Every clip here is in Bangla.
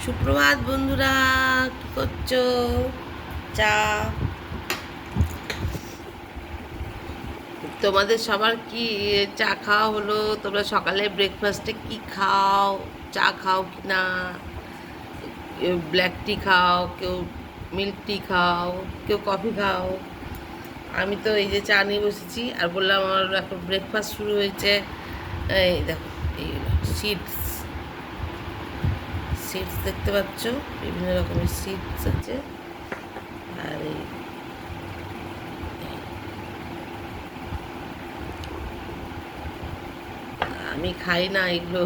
সুপ্রভাত বন্ধুরা, কি করছো? চা তোমাদের সবার কি চা খাওয়া হলো? তোমরা সকালে ব্রেকফাস্টে কি খাও? চা খাও কি না? কেউ ব্ল্যাক টি খাও, কেউ মিল্ক টি খাও, কেউ কফি খাও। আমি তো এই যে চা নিয়ে বসেছি আর বললাম আমার এখন ব্রেকফাস্ট শুরু হয়েছে। এই দেখো, এই সিডস সিডস দেখতে পাচ্ছ, বিভিন্ন রকমের সিডস আছে। আর এই আমি খাই না এগুলো।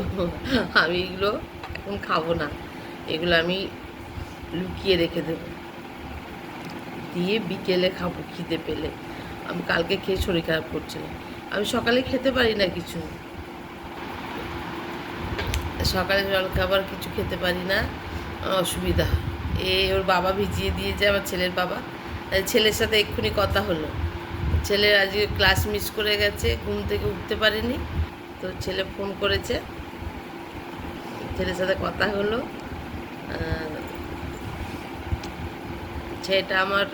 আমি এগুলো এখন খাবো না। এগুলো আমি লুকিয়ে রেখে দেবো, দিয়ে বিকেলে খাবো খিদে পেলে। আমি কালকে খেয়ে শরীর খারাপ করছিল। আমি সকালে খেতে পারি না কিছু, সকালে জলখাবার কিছু খেতে পারি না, অসুবিধা। ওর বাবা ভিজিয়ে দিয়েছে, আমার ছেলের বাবা। ছেলের সাথে এক্ষুনি কথা হলো। ছেলের আজকে ক্লাস মিস করে গেছে, ঘুম থেকে উঠতে পারেনি। তো ছেলে ফোন করেছে, ছেলের সাথে কথা হলো। ছেলেটা আমার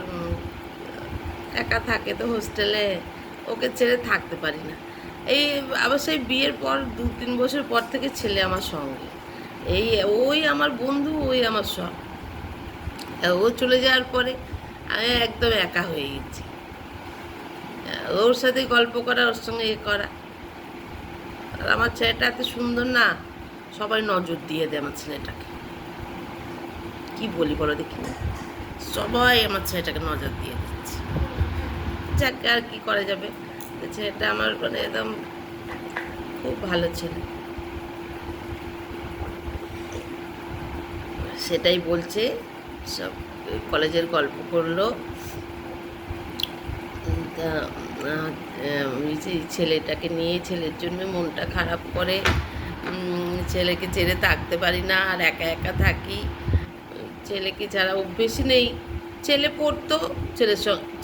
একা থাকে তো হোস্টেলে, ওকে ছেড়ে থাকতে পারি না। এই আবার সেই বিয়ের পর 2-3 বছর পর থেকে ছেলে আমার সঙ্গে। এই ওই আমার বন্ধু, ওই আমার সব। ও চলে যাওয়ার পরে আমি একদম একা হয়ে গেছি। ওর সাথে গল্প করা, ওর সঙ্গে করা। আর আমার ছেলেটা এত সুন্দর না, সবাই নজর দিয়ে দেয় আমার ছেলেটাকে। কি বলি বলো দেখি, সবাই আমার ছেলেটাকে নজর দিয়ে দিচ্ছে। যাকে আর কি করা যাবে। ছেলেটা আমার মানে একদম খুব ভালো ছেলে। সেটাই বলছে, সব কলেজের গল্প করলো। তা ছেলেটাকে নিয়ে, ছেলের জন্য মনটা খারাপ করে। ছেলেকে ছেড়ে থাকতে পারি না, আর একা একা থাকি। ছেলেকে ছাড়া অভ্যেসই নেই। ছেলে পড়তো,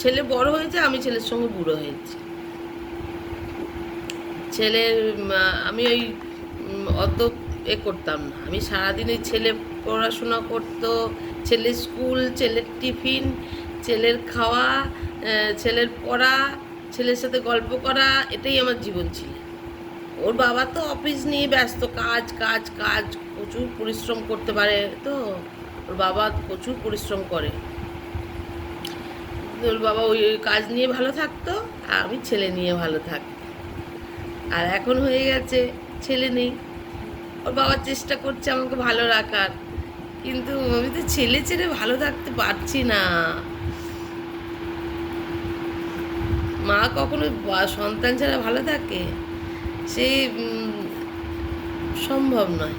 ছেলে বড় হয়েছে, আমি ছেলের সঙ্গে বুড়ো হয়েছি। ছেলের আমি ওই অত করতাম না। আমি সারাদিন ওই ছেলে পড়াশোনা করতো, ছেলের স্কুল, ছেলের টিফিন, ছেলের খাওয়া, ছেলের পড়া, ছেলের সাথে গল্প করা, এটাই আমার জীবন ছিল। ওর বাবা তো অফিস নিয়ে ব্যস্ত, কাজ কাজ কাজ, প্রচুর পরিশ্রম করতে পারে তো। ওর বাবা প্রচুর পরিশ্রম করে। ওর বাবা ওই কাজ নিয়ে ভালো থাকতো, আর আমি ছেলে নিয়ে ভালো থাকতাম। আর এখন হয়ে গেছে, ছেলে নেই। ওর বাবা চেষ্টা করছে আমাকে ভালো রাখার, কিন্তু আমি তো ছেলে ছেড়ে ভালো থাকতে পারছি না। মা কখনো সন্তান ছাড়া ভালো থাকে? সে সম্ভব নয়।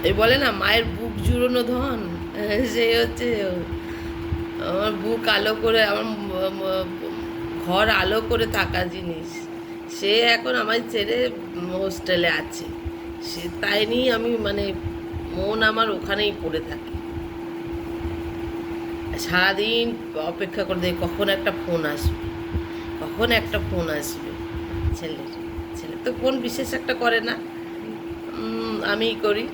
এই বলে না, মায়ের বুক জুড়োনো ধন, সে হচ্ছে আমার বুক আলো করে, আমার ঘর আলো করে থাকা জিনিস। সে এখন আমার ছেড়ে হোস্টেলে আছে। সে তাই নিয়ে আমি মানে মন আমার ওখানেই পড়ে থাকে। সারাদিন অপেক্ষা করে দেখি কখন একটা ফোন আসবে, কখন একটা ফোন আসবে ছেলের। ছেলে তো ফোন বিশেষ একটা করে না, আমিই করি।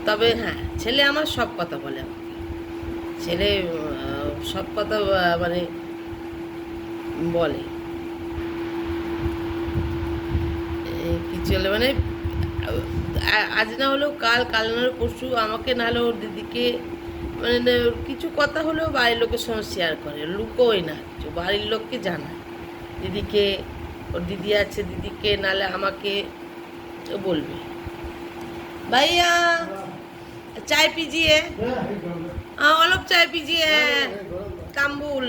তবে হ্যাঁ, ছেলে আমার সব কথা বলে আমাকে। ছেলে সব কথা মানে বলে। কিছু হলে মানে আজ না হলেও কাল, কাল না হলেও পরশু আমাকে, না হলে ওর দিদিকে, মানে কিছু কথা হলেও বাড়ির লোকের সঙ্গে শেয়ার করে, লুকোয় না কিছু, বাড়ির লোককে জানায়। দিদিকে, ওর দিদি আছে, দিদিকে নালে আমাকে বলবে, ভাইয়া চায় পিজিয়ে, অলপ চায় পিজিয়ে, তাম্বুল।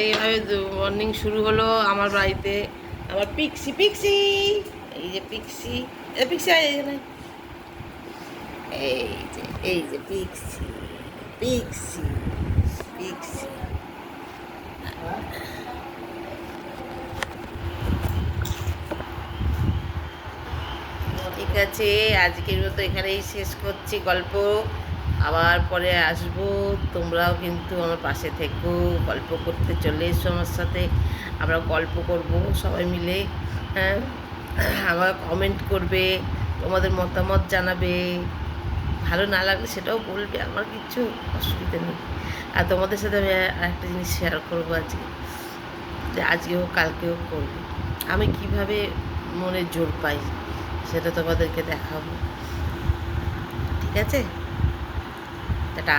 এইভাবে মর্নিং শুরু হলো আমার বাড়িতে। আমার পিক্সি, পিক্সি, এই যে পিক্সি, পিক্সি এখানে, এই যে, এই যে পিক্সি, পিক্সি, পিক্সি। ঠিক আছে, আজকের মতো এখানেই শেষ করছি গল্প। আবার পরে আসবো, তোমরাও কিন্তু আমার পাশে থেকো, গল্প করতে চলে এসো আমার সাথে। আমরা গল্প করব সবাই মিলে। হ্যাঁ, আবার কমেন্ট করবে, তোমাদের মতামত জানাবে। ভালো না লাগলে সেটাও বলবে, আমার কিচ্ছু অসুবিধা নেই। আর তোমাদের সাথে আমি আরেকটা জিনিস শেয়ার করবো আজকে, যে আজকেও কালকেও করবো। আমি কিভাবে মনে জোর পাই সেটা তোমাদেরকে দেখাবো। ঠিক আছে, টাটা।